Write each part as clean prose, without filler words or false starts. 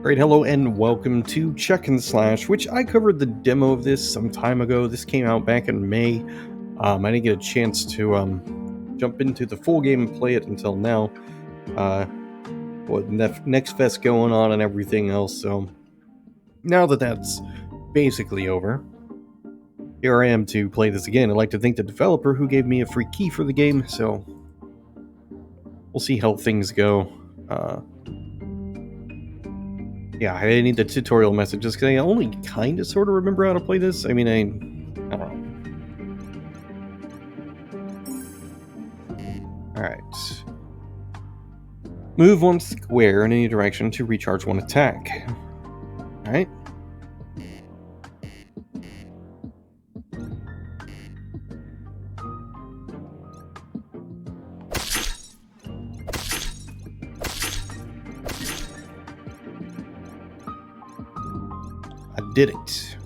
Great, hello and welcome to Check and Slash, which I covered the demo of this some time ago. This came out back in May. I didn't get a chance to jump into the full game and play it until now. With Next Fest going on and everything else, so now that that's basically over, here I am to play this again. I'd like to thank the developer who gave me a free key for the game, so we'll see how things go. Yeah, I need the tutorial messages because I only kind of sort of remember how to play this. I mean, I don't know. Alright. Move one square in any direction to recharge one attack. Alright. I did it.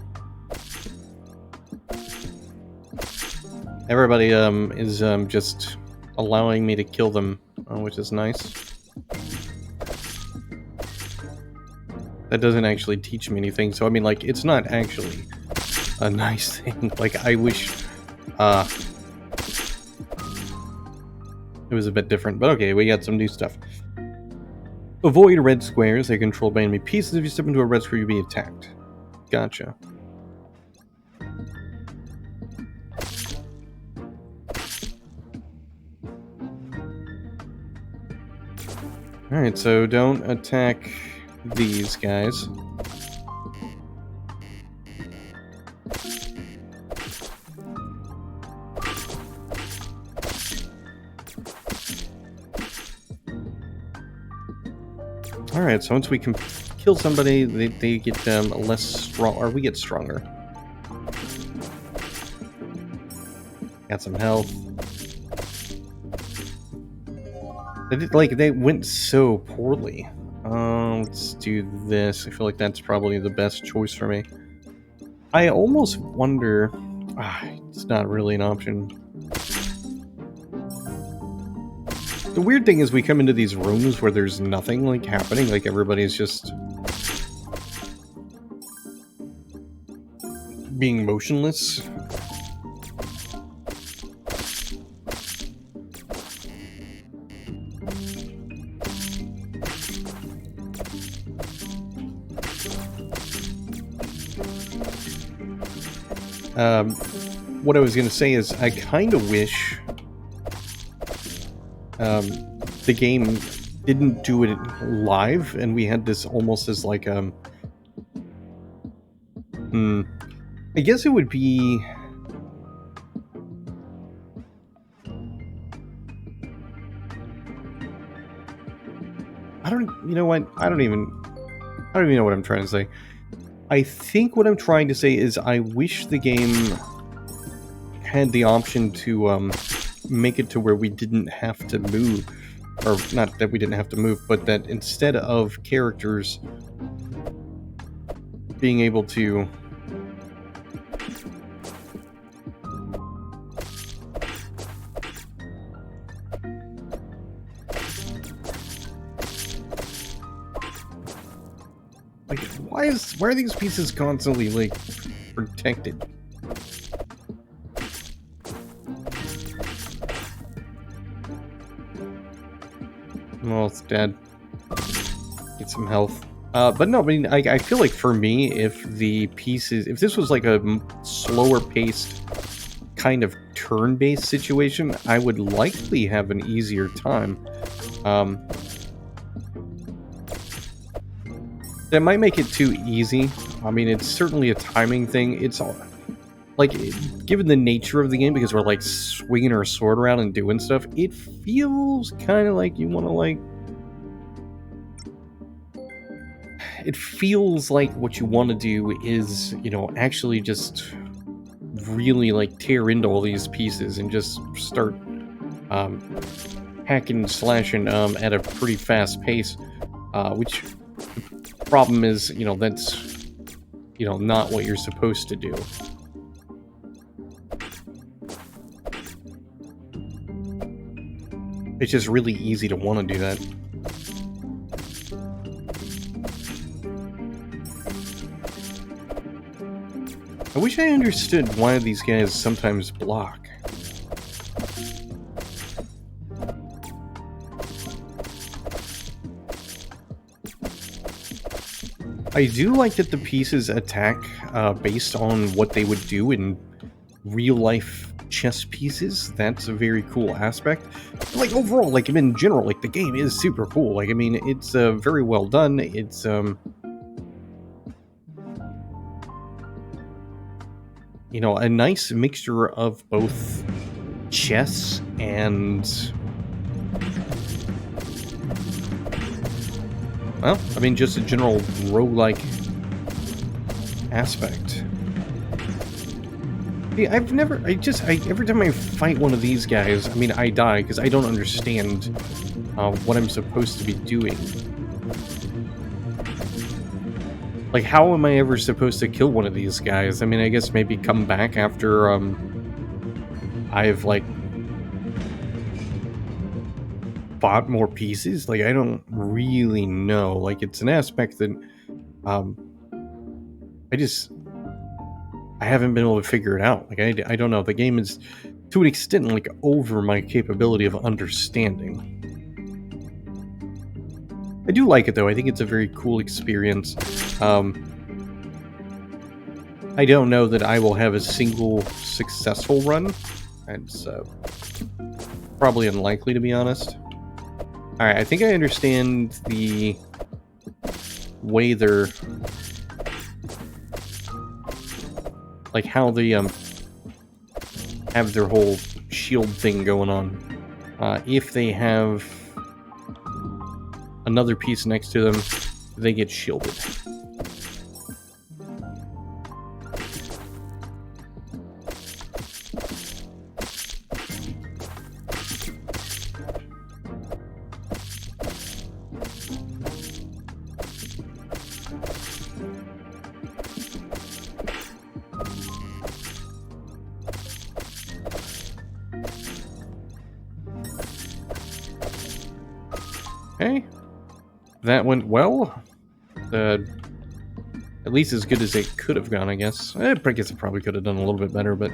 Everybody is just allowing me to kill them, which is nice. That doesn't actually teach me anything, so I mean, like, it's not actually a nice thing. Like, I wish it was a bit different, but okay, we got some new stuff. Avoid red squares. They're controlled by enemy pieces. If you step into a red square, you'll be attacked. Gotcha. Alright, so don't attack these guys. Alright, so once we can kill somebody, they get less strong, or we get stronger. Got some health. They went so poorly. Let's do this. I feel like that's probably the best choice for me. I almost wonder... it's not really an option. The weird thing is we come into these rooms where there's nothing, like, happening. Like, everybody's just... being motionless. What I was going to say is I kind of wish the game didn't do it live and we had this almost as like I guess it would be you know what? I don't even know what I'm trying to say. I think what I'm trying to say is I wish the game had the option to make it to where we didn't have to move, or not that we didn't have to move, but that instead of characters being able to like, why are these pieces constantly like protected? Well, it's dead. Get some health. But no, I mean, I feel like for me, if this was like a slower paced kind of turn-based situation, I would likely have an easier time. That might make it too easy. I mean, it's certainly a timing thing. It's all like, given the nature of the game, because we're like swinging our sword around and doing stuff, it feels kind of like you want to like. It feels like what you want to do is, you know, actually just really like tear into all these pieces and just start hacking and slashing at a pretty fast pace, which the problem is, you know, that's, you know, not what you're supposed to do. It's just really easy to want to do that. I wish I understood why these guys sometimes block. I do like that the pieces attack based on what they would do in real-life chess pieces. That's a very cool aspect. Like, overall, like, in general, like, the game is super cool. Like, I mean, it's very well done. It's, you know, a nice mixture of both chess and... well, I mean, just a general roguelike aspect. Yeah, every time I fight one of these guys, I mean, I die because I don't understand what I'm supposed to be doing. Like, how am I ever supposed to kill one of these guys? I mean, I guess maybe come back after, I've, like, bought more pieces? Like, I don't really know. Like, it's an aspect that, I haven't been able to figure it out. Like, I don't know. The game is, to an extent, like, over my capability of understanding. I do like it, though. I think it's a very cool experience. I don't know that I will have a single successful run. It's probably unlikely, to be honest. Alright, I think I understand the way they're... like, how they, have their whole shield thing going on. If they have another piece next to them, they get shielded. Okay, that went well. At least as good as it could have gone, I guess. I guess it probably could have done a little bit better, but...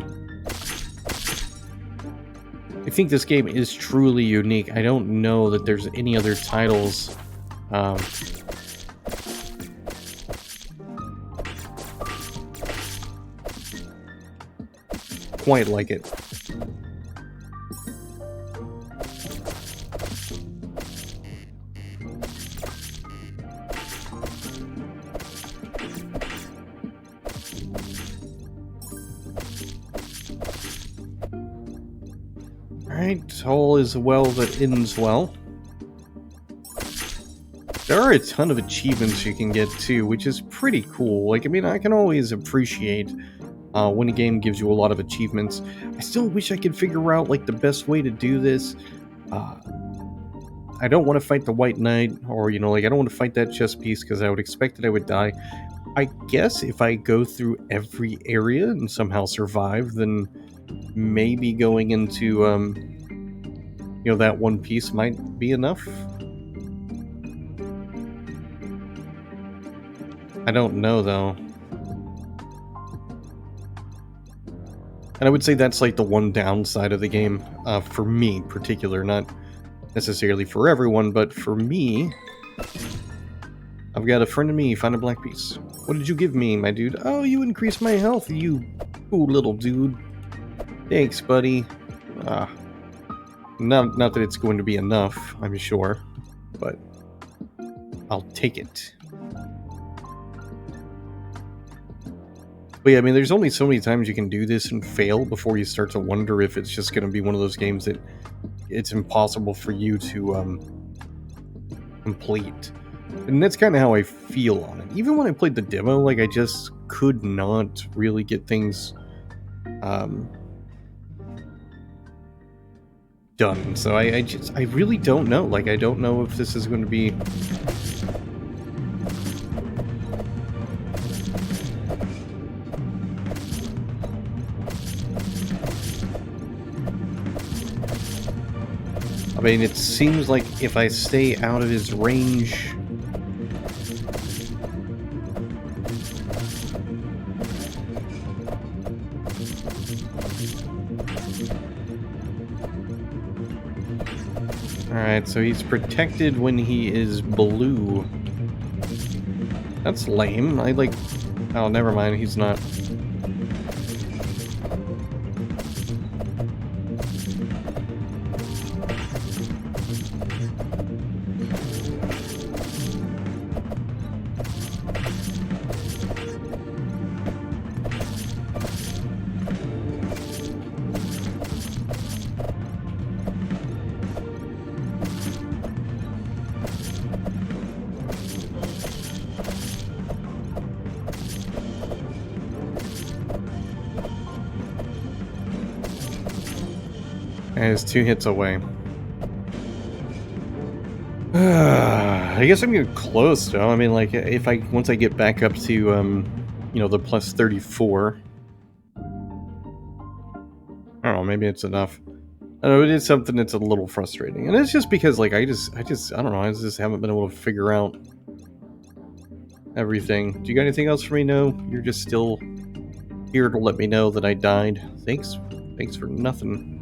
I think this game is truly unique. I don't know that there's any other titles... quite like it. Alright, all is well that ends well. There are a ton of achievements you can get too, which is pretty cool. Like, I mean, I can always appreciate when a game gives you a lot of achievements. I still wish I could figure out, like, the best way to do this. I don't want to fight the White Knight, or, you know, like, I don't want to fight that chess piece because I would expect that I would die. I guess if I go through every area and somehow survive, then maybe going into, you know, that one piece might be enough. I don't know, though. And I would say that's, like, the one downside of the game, for me in particular, not necessarily for everyone, but for me... I've got a friend of me, found a black piece. What did you give me, my dude? Oh, you increased my health, you cool little dude. Thanks, buddy. Not that it's going to be enough, I'm sure, but I'll take it. But yeah, I mean, there's only so many times you can do this and fail before you start to wonder if it's just going to be one of those games that it's impossible for you to complete. And that's kind of how I feel on it. Even when I played the demo, like, I just could not really get things done. So I really don't know. Like, I don't know if this is going to be... I mean, it seems like if I stay out of his range... Alright, so he's protected when he is blue. That's lame. I like... Oh, never mind, he's not. And it's 2 hits away. I guess I'm getting close, though. I mean, like, if once I get back up to, you know, the plus 34. I don't know, maybe it's enough. I don't know, it is something that's a little frustrating. And it's just because, like, I don't know, I just haven't been able to figure out everything. Do you got anything else for me? No? You're just still here to let me know that I died. Thanks for nothing.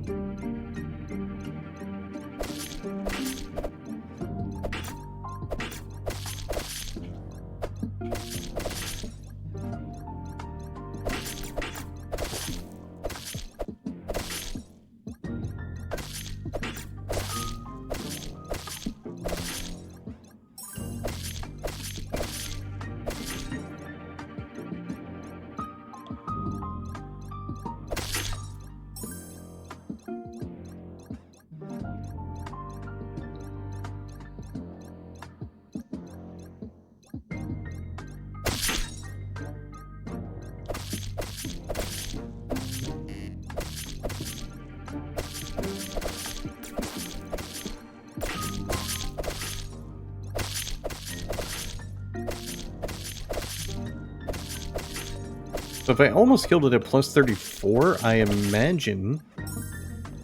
So if I almost killed it at plus 34, I imagine...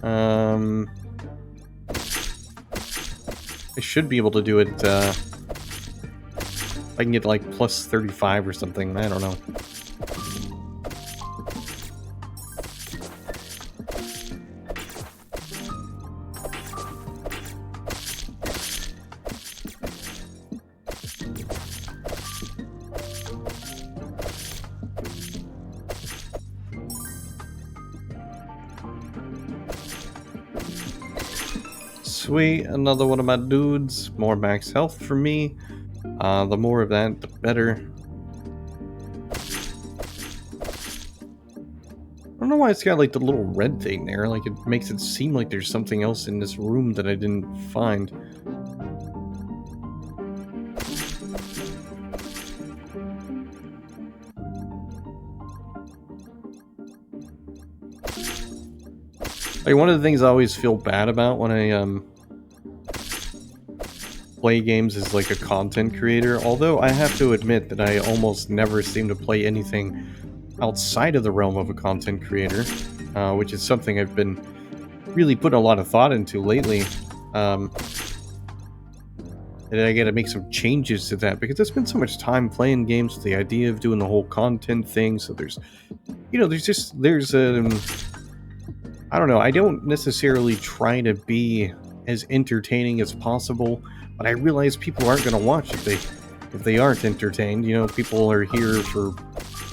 I should be able to do it, if I can get, like, plus 35 or something. I don't know. Sweet, another one of my dudes. More max health for me. The more of that, the better. I don't know why it's got like the little red thing there. Like it makes it seem like there's something else in this room that I didn't find. Like one of the things I always feel bad about when I play games as like a content creator, although I have to admit that I almost never seem to play anything outside of the realm of a content creator, which is something I've been really putting a lot of thought into lately. And I gotta make some changes to that because I spend so much time playing games with the idea of doing the whole content thing. So there's, you know, there's I don't know, I don't necessarily try to be as entertaining as possible, but I realize people aren't going to watch if they aren't entertained. You know, people are here for,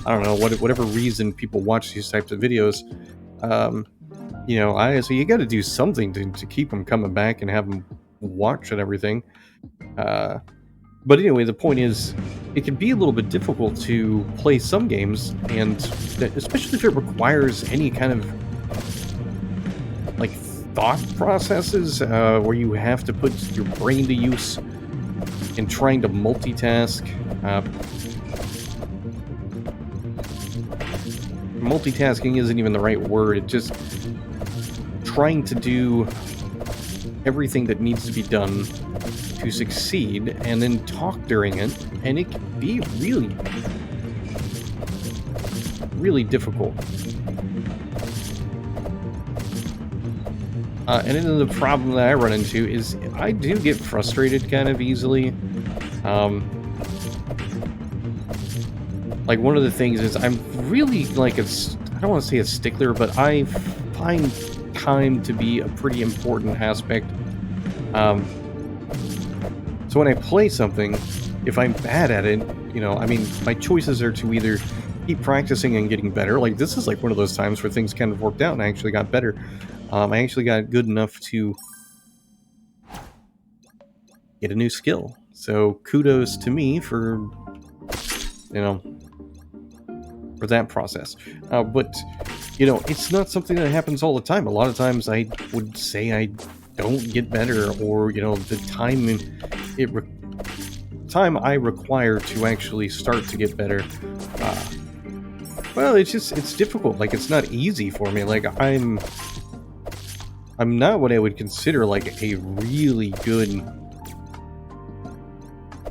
I don't know, whatever reason people watch these types of videos. You know, so you got to do something to keep them coming back and have them watch and everything. But anyway, the point is, it can be a little bit difficult to play some games, and especially if it requires any kind of like thought processes where you have to put your brain to use in trying to multitask. Multitasking isn't even the right word. It's just trying to do everything that needs to be done to succeed and then talk during it, and it can be really, really difficult. And then the problem that I run into is I do get frustrated kind of easily. Like one of the things is I'm really like I don't want to say a stickler, but I find time to be a pretty important aspect Um, so when I play something, if I'm bad at it, I mean, my choices are to either keep practicing and getting better. Like this is like one of those times where things kind of worked out and I actually got better. I actually got good enough to get a new skill. So kudos to me for, you know, for that process. But, it's not something that happens all the time. A lot of times I would say I don't get better, or, the time I require to actually start to get better, well, it's difficult. Like, it's not easy for me. Like, I'm not what I would consider, like, a really good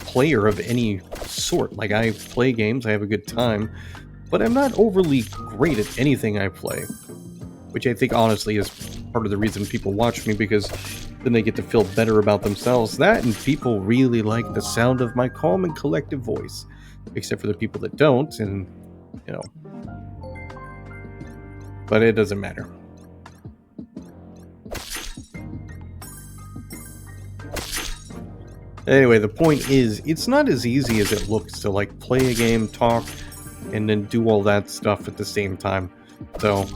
player of any sort. Like, I play games, I have a good time, but I'm not overly great at anything I play, which I think honestly is part of the reason people watch me, because then they get to feel better about themselves. That, and people really like the sound of my calm and collective voice, except for the people that don't, and, but it doesn't matter. Anyway, the point is, it's not as easy as it looks to, like, play a game, talk, and then do all that stuff at the same time. So,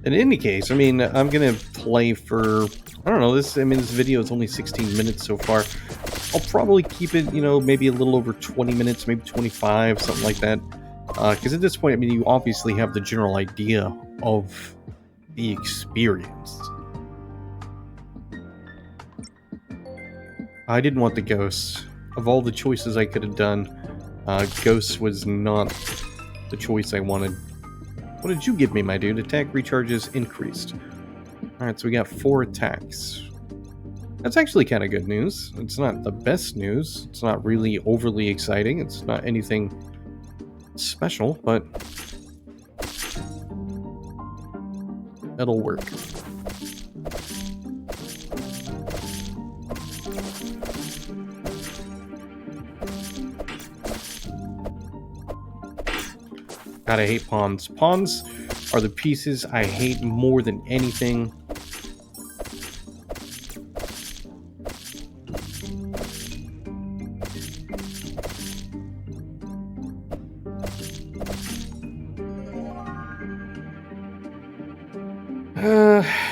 in any case, I mean, I'm gonna play for, I don't know, this video is only 16 minutes so far. I'll probably keep it, maybe a little over 20 minutes, maybe 25, something like that. Because at this point, I mean, you obviously have the general idea of the experience. I didn't want the ghosts. Of all the choices I could have done, ghosts was not the choice I wanted. What did you give me, my dude? Attack recharges increased. Alright, so we got 4 attacks. That's actually kind of good news. It's not the best news. It's not really overly exciting. It's not anything special, but that'll work. God, I hate pawns. Pawns are the pieces I hate more than anything.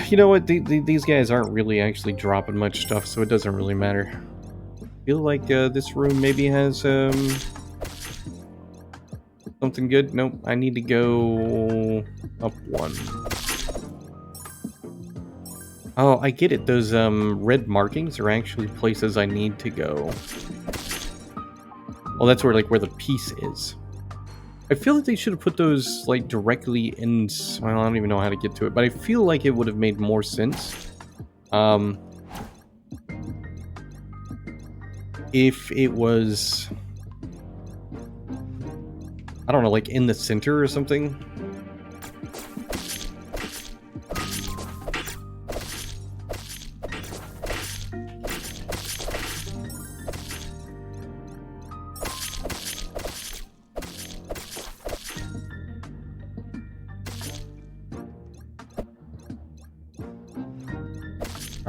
You know what? These guys aren't really actually dropping much stuff, so it doesn't really matter. I feel like this room maybe has something good. Nope, I need to go up 1. Oh, I get it. Those red markings are actually places I need to go. Oh, that's where the piece is. I feel like they should have put those, like, directly in... Well, I don't even know how to get to it, but I feel like it would have made more sense. If it was... I don't know, like, in the center or something?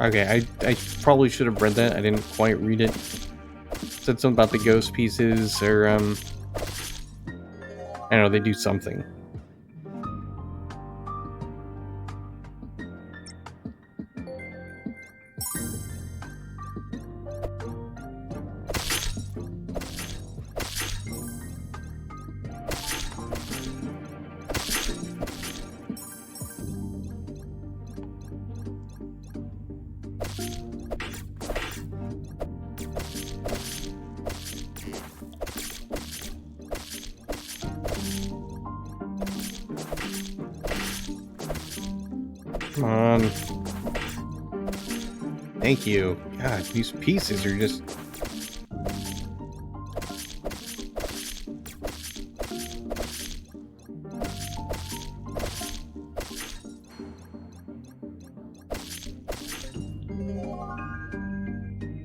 Okay, I probably should have read that. I didn't quite read it. It said something about the ghost pieces, or, I don't know, they do something. Come on. Thank you. God, these pieces are just...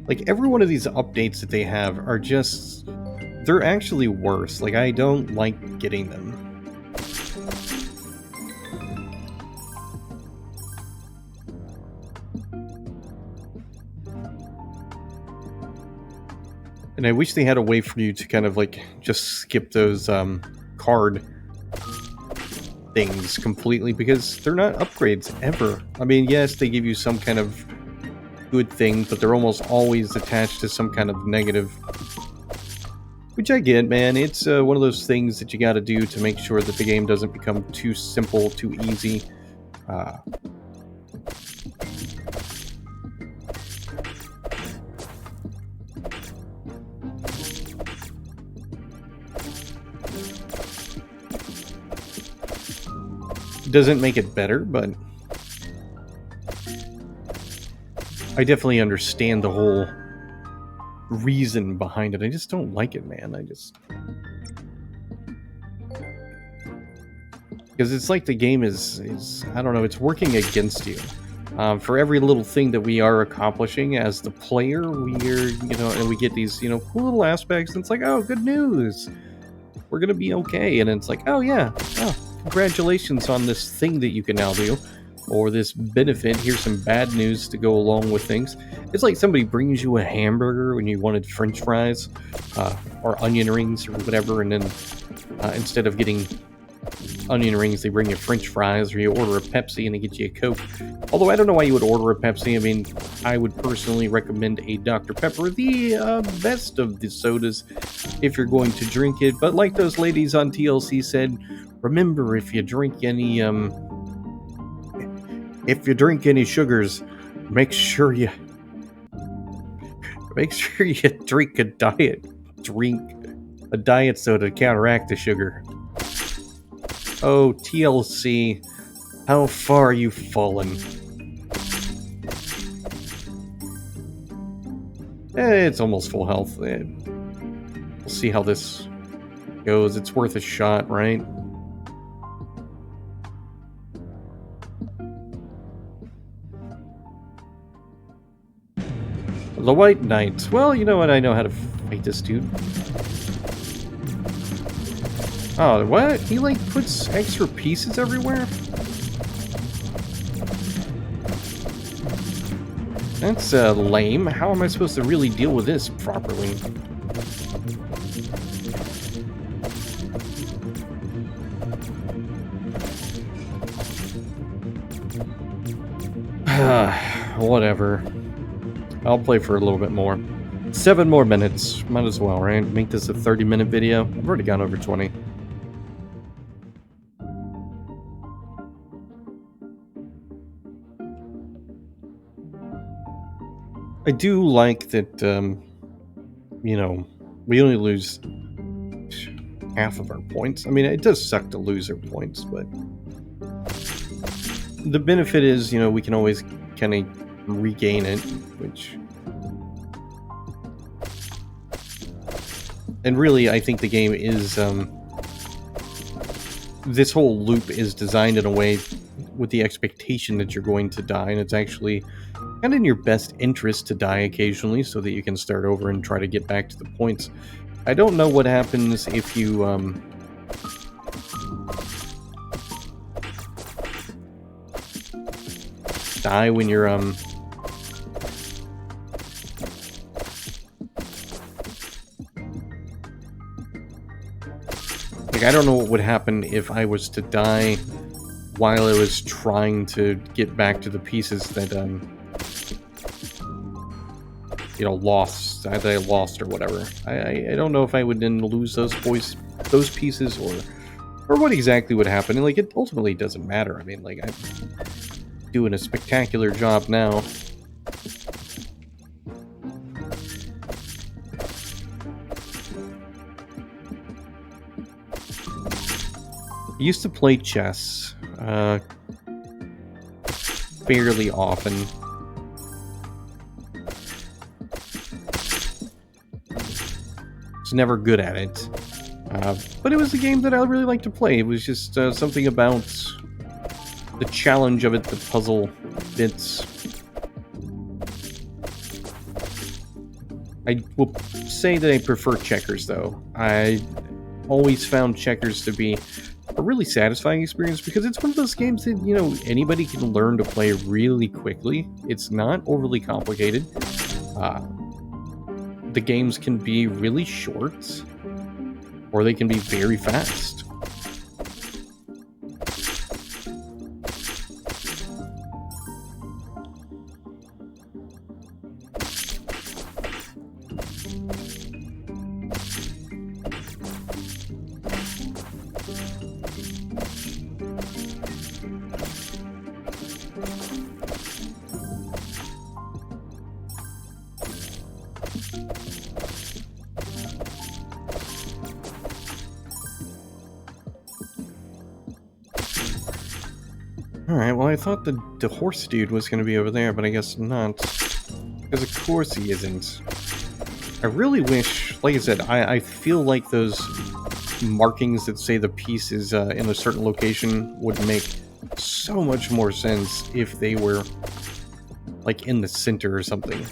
Like, every one of these updates that they have are just they're actually worse. Like, I don't like getting them. And I wish they had a way for you to kind of like just skip those card things completely, because they're not upgrades ever. I mean, yes, they give you some kind of good thing, but they're almost always attached to some kind of negative. Which I get, man. It's one of those things that you got to do to make sure that the game doesn't become too simple, too easy. Doesn't make it better, but I definitely understand the whole reason behind it. I just don't like it, man. Because it's like the game is I don't know, it's working against you. For every little thing that we are accomplishing as the player, and we get these, cool little aspects, and it's like, oh, good news. We're gonna be okay. And it's like, oh yeah, congratulations on this thing that you can now do, or this benefit. Here's some bad news to go along with things. It's like somebody brings you a hamburger when you wanted French fries or onion rings or whatever, and then instead of getting onion rings, they bring you French fries, or you order a Pepsi and they get you a Coke. Although I don't know why you would order a Pepsi. I mean, I would personally recommend a Dr. Pepper, the best of the sodas, if you're going to drink it. But like those ladies on TLC said, remember, if you drink any sugars, make sure you drink a diet soda to counteract the sugar. Oh, TLC, how far you've fallen. It's almost full health. We'll see how this goes. It's worth a shot, right? The White Knight. Well, you know what? I know how to fight this dude. Oh, what? He, like, puts extra pieces everywhere? That's, lame. How am I supposed to really deal with this properly? Whatever. I'll play for a little bit more. 7 more minutes. Might as well, right? Make this a 30-minute video. I've already gone over 20. I do like that, we only lose half of our points. I mean, it does suck to lose our points, but the benefit is, we can always kind of regain it, which... And really, I think the game is, this whole loop is designed in a way with the expectation that you're going to die, and it's actually kind of in your best interest to die occasionally so that you can start over and try to get back to the points. I don't know what happens if you, die when you're, I don't know what would happen if I was to die while I was trying to get back to the pieces that, that I lost or whatever. I don't know if I would then lose those pieces or what exactly would happen. And, it ultimately doesn't matter. I mean, I'm doing a spectacular job now. I used to play chess fairly often. Was never good at it, but it was a game that I really liked to play. It was just something about the challenge of it, the puzzle bits. I will say that I prefer checkers, though. I always found checkers to be a really satisfying experience because it's one of those games that, anybody can learn to play really quickly. It's not overly complicated. Uh, the games can be really short, or they can be very fast. Alright, well, I thought the horse dude was going to be over there, but I guess not. Because of course he isn't. I really wish, like I said, I feel like those markings that say the piece is in a certain location would make so much more sense if they were, like, in the center or something.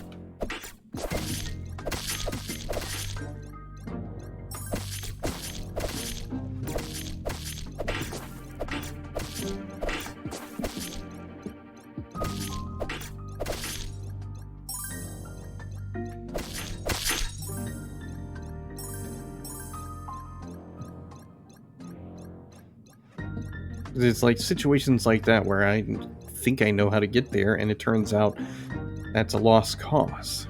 It's like situations like that where I think I know how to get there, and it turns out that's a lost cause.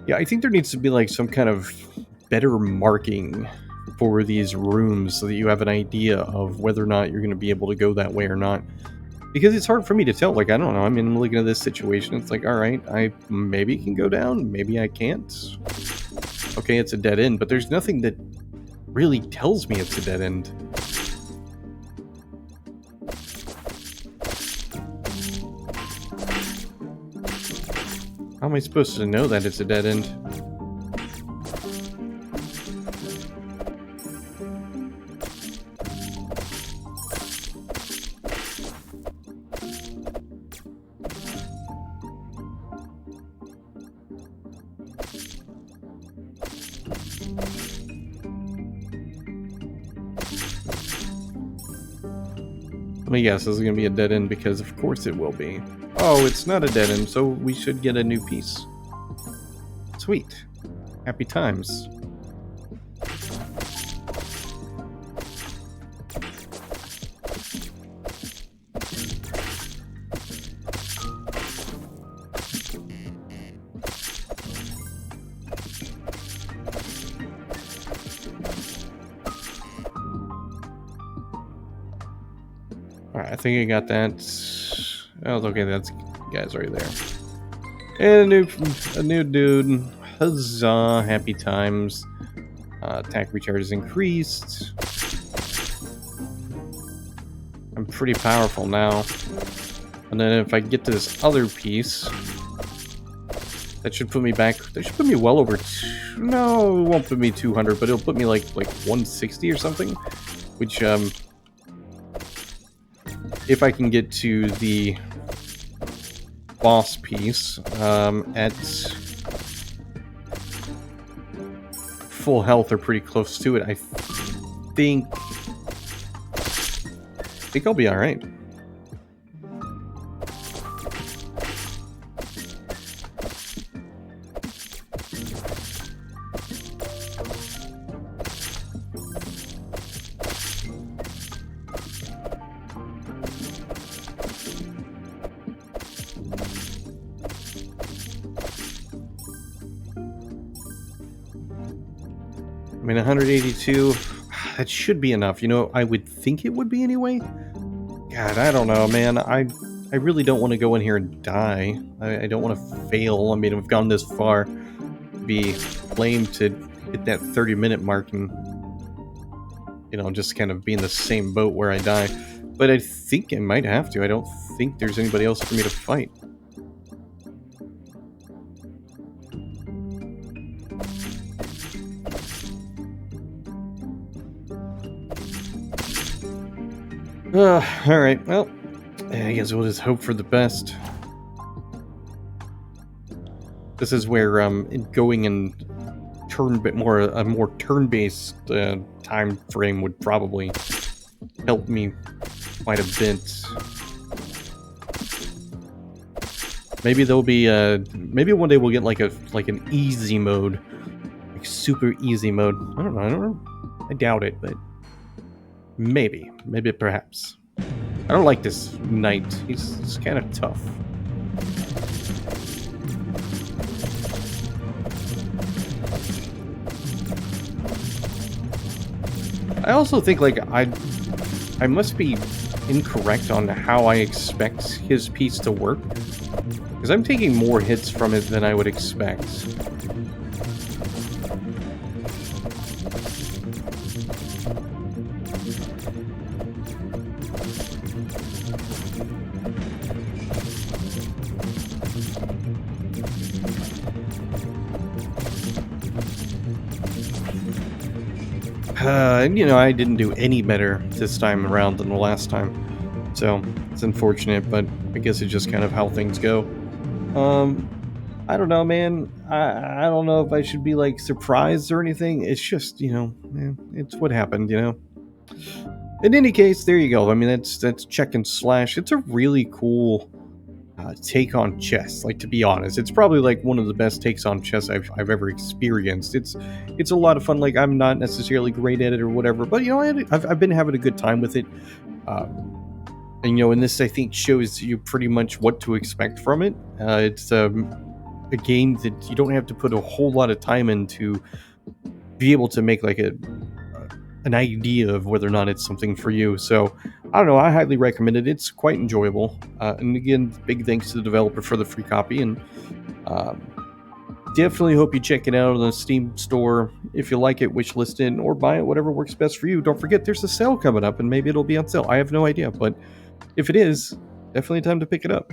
Yeah, I think there needs to be like some kind of better marking for these rooms so that you have an idea of whether or not you're going to be able to go that way or not. Because it's hard for me to tell. Like, I don't know. I mean, I'm looking at this situation. It's like, all right, I maybe can go down. Maybe I can't. Okay, it's a dead end, but there's nothing that really tells me it's a dead end. How am I supposed to know that it's a dead end? Let me guess, this is going to be a dead end because of course it will be. Oh, it's not a dead end, so we should get a new piece. Sweet. Happy times. Alright, I think I got that. Oh, okay, that's guy's right there. And a new dude. Huzzah, happy times. Attack recharge is increased. I'm pretty powerful now. And then if I get to this other piece, that should put me back. That should put me well over. No, it won't put me 200, but it'll put me like 160 or something. Which if I can get to the boss piece at full health or pretty close to it, I think I'll be all right. I mean, 182, that should be enough. You know, I would think it would be anyway. God, I don't know, man. I really don't want to go in here and die. I don't want to fail. I mean, I've gone this far. Be lame to hit that 30-minute mark and, just kind of be in the same boat where I die. But I think I might have to. I don't think there's anybody else for me to fight. Alright, well, I guess we'll just hope for the best. This is where going and a more turn-based time frame would probably help me quite a bit. Maybe there'll be maybe one day we'll get like an easy mode, like super easy mode. I don't know. I doubt it, but maybe perhaps. I don't like this knight. He's kind of tough. I also think like I must be incorrect on how I expect his piece to work, because I'm taking more hits from it than I would expect. I didn't do any better this time around than the last time, so it's unfortunate, but I guess it's just kind of how things go. I don't know, man. I don't know if I should be like surprised or anything. It's just, it's what happened, In any case, there you go. I mean, that's Check and Slash. It's a really cool take on chess. Like, to be honest, it's probably like one of the best takes on chess I've ever experienced. It's a lot of fun. Like, I'm not necessarily great at it or whatever, but I've been having a good time with it. And and this I think shows you pretty much what to expect from it. It's a game that you don't have to put a whole lot of time in to be able to make like an idea of whether or not it's something for you. So I don't know. I highly recommend it. It's quite enjoyable. And again, big thanks to the developer for the free copy. And definitely hope you check it out on the Steam store. If you like it, wishlist it or buy it, whatever works best for you. Don't forget there's a sale coming up and maybe it'll be on sale. I have no idea, but if it is, definitely time to pick it up.